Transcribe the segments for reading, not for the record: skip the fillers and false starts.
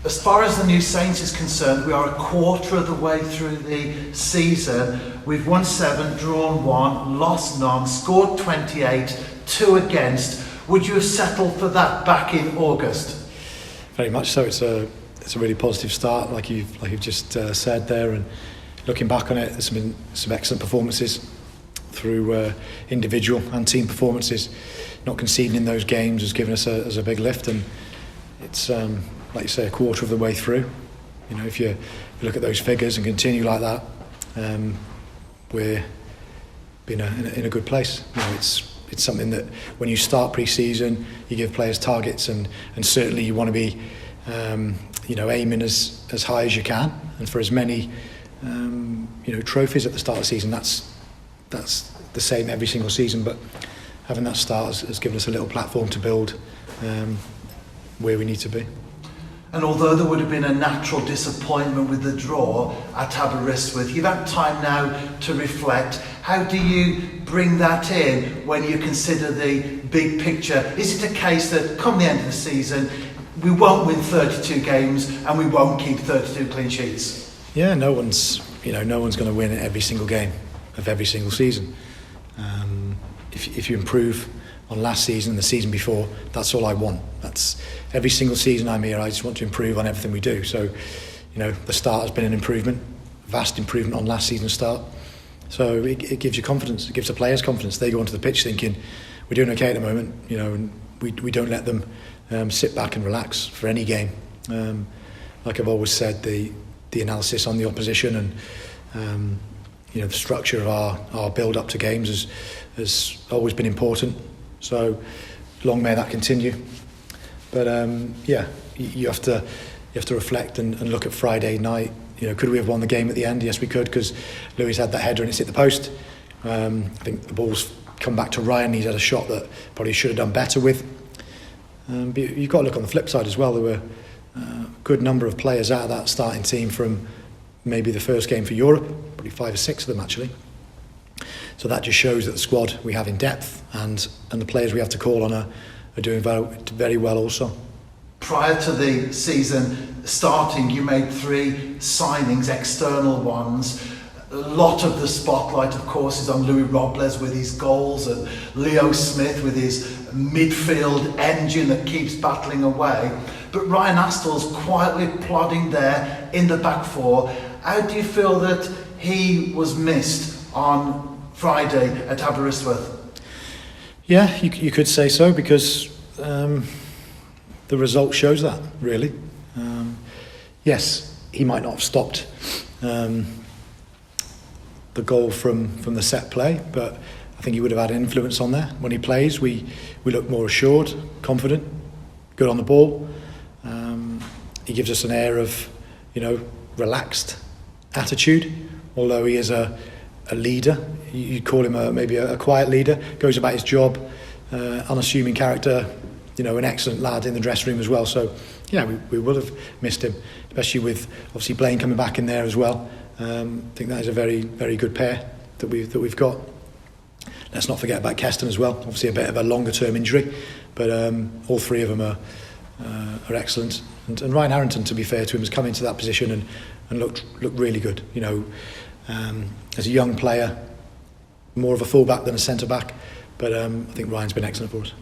As far as the New Saints is concerned, we are a quarter of the way through the season. We've won 7, drawn 1, lost none, scored 28, 2 against. Would you have settled for that back in August? Very much so. It's a really positive start, like you've just said there. And looking back on it, there's been some excellent performances through individual and team performances. Not conceding in those games has given us a big lift, and it's like you say, a quarter of the way through. You know, if you look at those figures and continue like that, we're in a good place. You know, it's something that when you start pre-season, you give players targets, and certainly you want to be aiming as high as you can, and for as many trophies at the start of the season. That's the same every single season, but having that start has given us a little platform to build where we need to be. And although there would have been a natural disappointment with the draw at Haverfordwest, you've had time now to reflect. How do you bring that in when you consider the big picture? Is it a case that come the end of the season, we won't win 32 games and we won't keep 32 clean sheets? Yeah, no one's going to win every single game of every single season. If you improve on last season and the season before, that's all I want. That's every single season I'm here, I just want to improve on everything we do. So, the start has been an improvement, vast improvement on last season's start. So it gives you confidence, it gives the players confidence. They go onto the pitch thinking, we're doing okay at the moment, and we don't let them sit back and relax for any game. Like I've always said, the analysis on the opposition and the structure of our build up to games has always been important. So long may that continue. But you have to reflect and look at Friday night. Could we have won the game at the end? Yes, we could, because Lewis had that header and it's hit the post. I think the ball's come back to Ryan. He's had a shot that probably should have done better with. But you've got to look on the flip side as well. There were a good number of players out of that starting team from maybe the first game for Europe, probably 5 or 6 of them actually. So that just shows that the squad we have in depth and the players we have to call on are doing very well also. Prior to the season starting, you made 3 signings, external ones. A lot of the spotlight, of course, is on Louis Robles with his goals and Leo Smith with his midfield engine that keeps battling away. But Ryan Astl's quietly plodding there in the back 4. How do you feel that he was missed on Friday at Haverfordwest? Yeah, you could say so, because the result shows that, really. Yes, he might not have stopped the goal from the set play, but I think he would have had influence on there. When he plays, we look more assured, confident, good on the ball. He gives us an air of, relaxed attitude, although he is a leader. You'd call him maybe a quiet leader, goes about his job, unassuming character, an excellent lad in the dressing room as well. So yeah, we would have missed him, especially with obviously Blaine coming back in there as well. I think that is a very, very good pair that we've got. Let's not forget about Keston as well. Obviously a bit of a longer term injury, but all 3 of them are excellent. And Ryan Harrington, to be fair to him, has come into that position and looked really good. As a young player, more of a full-back than a centre-back, but I think Ryan's been excellent for us.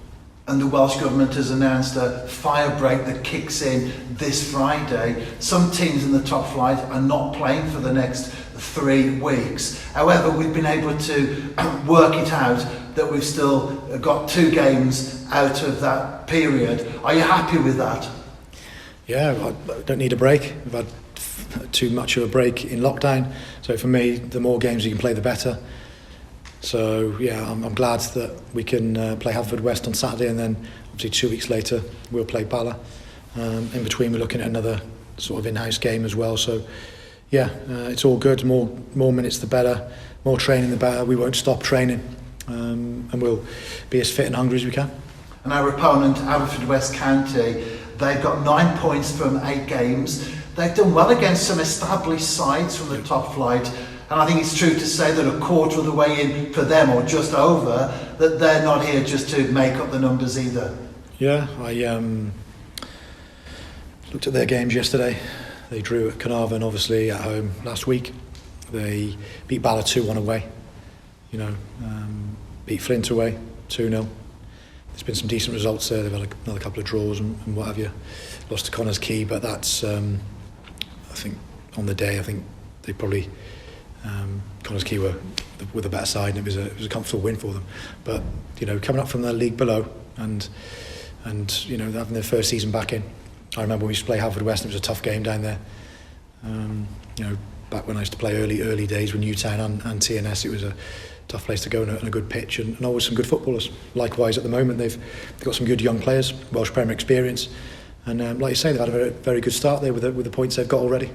And the Welsh Government has announced a fire break that kicks in this Friday. Some teams in the top flight are not playing for the next 3 weeks. However, we've been able to work it out that we've still got 2 games out of that period. Are you happy with that? Yeah, I don't need a break. We've had too much of a break in lockdown, so for me, the more games you can play, the better. So yeah, I'm glad that we can play Haverfordwest on Saturday, and then obviously 2 weeks later we'll play Bala. In between, we're looking at another sort of in-house game as well. So yeah, it's all good. More minutes the better, more training the better. We won't stop training, and we'll be as fit and hungry as we can. And our opponent, Haverfordwest County, they've got 9 points from 8 games. They've done well against some established sides from the top flight, and I think it's true to say that a quarter of the way in for them, or just over, that they're not here just to make up the numbers either. Yeah, Looked at their games yesterday. They drew at Carnarvon, obviously, at home last week. They beat Bala 2-1 away. Beat Flint away 2-0. There's been some decent results there. They've had another couple of draws and what have you. Lost to Connors Quay, but that's I think on the day, I think they probably Connors Quay were the better side, and it was a comfortable win for them. But coming up from the league below and having their first season back in. I remember when we used to play Haverfordwest, it was a tough game down there. Back when I used to play early days with Newtown and TNS, it was a tough place to go and a good pitch and always some good footballers. Likewise, at the moment, they've got some good young players, Welsh Premier experience, and like you say, they've had a very, very good start there with the points they've got already.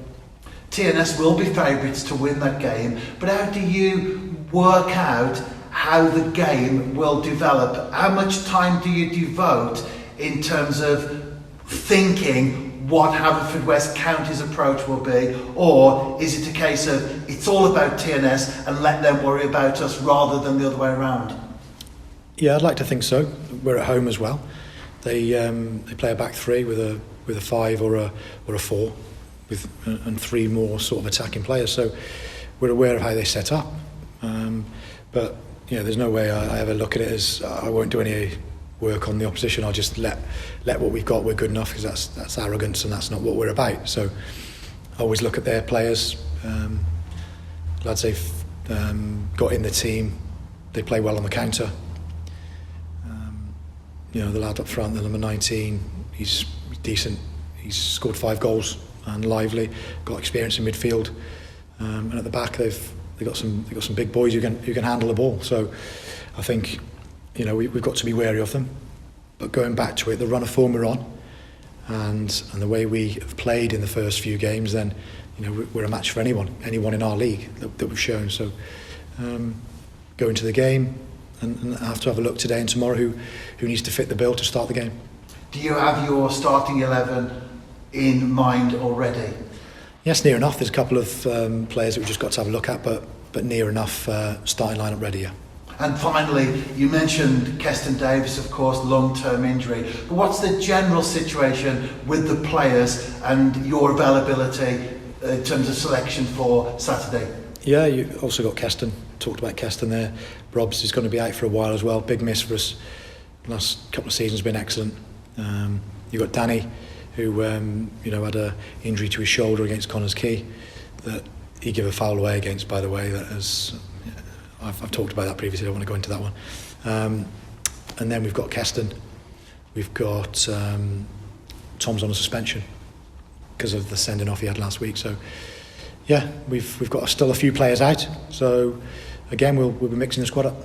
TNS will be favourites to win that game, but how do you work out how the game will develop? How much time do you devote in terms of thinking what Haverfordwest County's approach will be, or is it a case of it's all about TNS and let them worry about us rather than the other way around? Yeah, I'd like to think so. We're at home as well. They play a back three with a 5 or a 4 and 3 more sort of attacking players. So we're aware of how they set up, but there's no way I ever look at it as I won't do any work on the opposition. I'll just let what we've got. We're good enough, because that's arrogance and that's not what we're about. So I always look at their players. Lads they've got in the team, they play well on the counter. The lad up front, the number 19, he's decent. He's scored 5 goals and lively. Got experience in midfield, and at the back they've got some big boys who can handle the ball. So I think we've got to be wary of them. But going back to it, the run of form we're on, and the way we have played in the first few games, then we're a match for anyone in our league that we've shown. So go into the game and have to have a look today and tomorrow who needs to fit the bill to start the game. Do you have your starting 11 in mind already? Yes, near enough. There's a couple of players that we've just got to have a look at, but near enough starting lineup ready. Yeah. And finally, you mentioned Keston Davis, of course, long-term injury. But what's the general situation with the players and your availability in terms of selection for Saturday? Yeah, you've also got Keston. Talked about Keston there. Robs is going to be out for a while as well. Big miss for us. The last couple of seasons have been excellent. You've got Danny, who had an injury to his shoulder against Connors Quay that he gave a foul away against, by the way. That is, I've talked about that previously. I don't want to go into that one. And then we've got Keston. We've got Tom's on a suspension because of the sending off he had last week. So yeah, we've got still a few players out. So again, we'll be mixing the squad up.